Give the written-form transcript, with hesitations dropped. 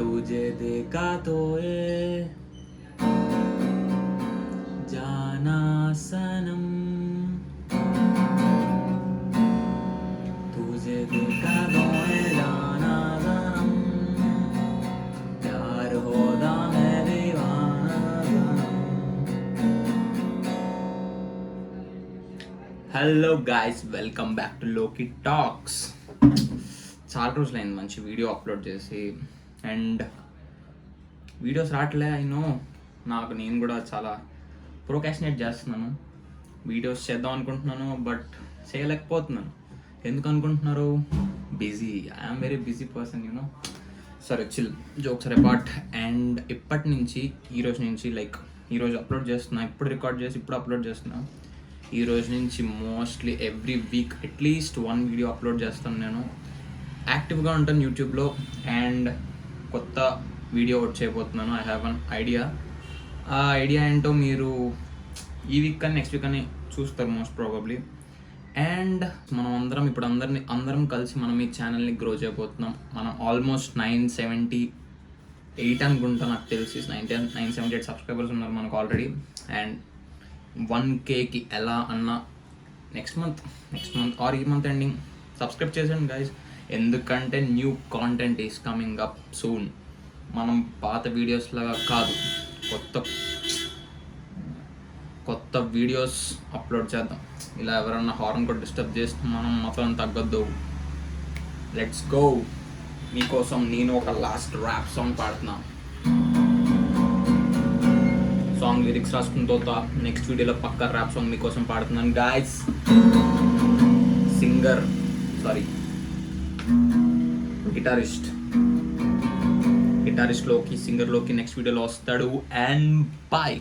तुझे देखा तो ये जाना सनम तुझे देखा तो ये जाना सनम प्यार होदा मैं दीवाना सनम. Hello guys, welcome back to లోకి టాక్స్. చాలా రోజులైంది మంచి వీడియో అప్లోడ్ చేసి, అండ్ వీడియోస్ రావట్లే. అయినో నేను కూడా చాలా ప్రోకాస్టినేట్ చేస్తున్నాను. వీడియోస్ చేద్దాం అనుకుంటున్నాను, బట్ చేయలేకపోతున్నాను. ఎందుకు అనుకుంటున్నారు? Busy. I'm very busy person, you know. సరే, chill, jokes are apart. And ఇప్పటి నుంచి ఈరోజు అప్లోడ్ చేస్తున్నా. ఇప్పుడు రికార్డ్ చేసి ఇప్పుడు అప్లోడ్ చేస్తున్నా. ఈ రోజు నుంచి mostly every week at least 1 video upload చేస్తాను. నేను యాక్టివ్గా ఉంటాను యూట్యూబ్లో, అండ్ కొత్త వీడియో అవుట్ చేయబోతున్నాను. I have an idea. ఆ ఐడియా ఏంటో మీరు ఈ వీక్ కానీ నెక్స్ట్ వీక్ అని చూస్తారు మోస్ట్ ప్రాబబ్లీ. అండ్ మనం అందరం కలిసి మనం ఈ ఛానల్ని గ్రో చేయబోతున్నాం. మనం ఆల్మోస్ట్ 978 అనుకుంటా, నాకు తెలిసి 978 సబ్స్క్రైబర్స్ ఉన్నారు మనకు ఆల్రెడీ. అండ్ 1Kకి ఎలా అన్నా నెక్స్ట్ మంత్ ఆర్ ఈ మంత్ ఎండింగ్ సబ్స్క్రైబ్ చేసాను గైస్. ఎందుకంటే new content is coming up soon. మనం పాత వీడియోస్ లాగా కాదు, కొత్త వీడియోస్ అప్లోడ్ చేద్దాం. ఇలా ఎవరన్నా హార్న్ కూడా డిస్టర్బ్ చేస్తే మనం మాత్రం తగ్గద్దు. Let's go. మీకోసం నేను ఒక లాస్ట్ ర్యాప్ సాంగ్ పాడుతున్నా. సాంగ్ లిరిక్స్ రాసుకున్న తర్వాత నెక్స్ట్ వీడియోలో పక్కా ర్యాప్ సాంగ్ మీకోసం పాడుతున్నాను గాయస్. గిటారిస్ట్లోకి సింగర్లోకి నెక్స్ట్ వీడియోలో వస్తాడు. And bye.